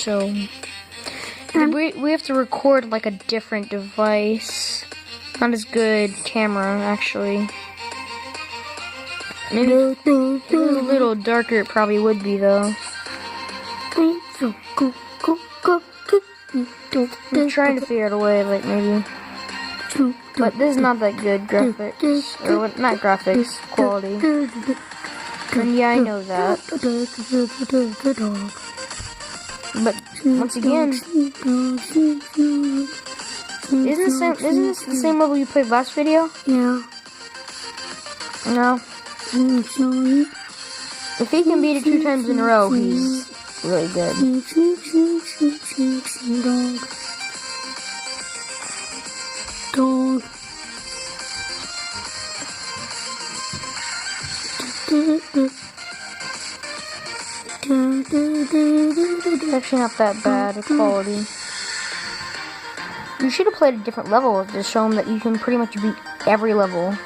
so we have to record like a different device. Not as good camera, actually. Maybe a little darker it probably would be, though. I'm trying to figure out a way, like, maybe. But this is not that good graphics. Or, not graphics, quality. And yeah, I know that. But, once again, isn't this the same level you played last video? Yeah. No. If he can beat it 2 times in a row, he's really good. Dog. It's actually not that bad of quality. You should have played a different level to show him that you can pretty much beat every level.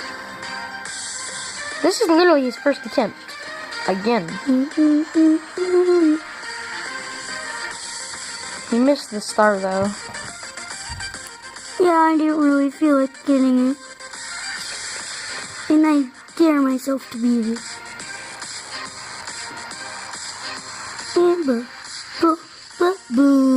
This is literally his first attempt. Again. He missed the star though. Yeah, I didn't really feel like getting it. And I dare myself to beat it. Amber. Boom.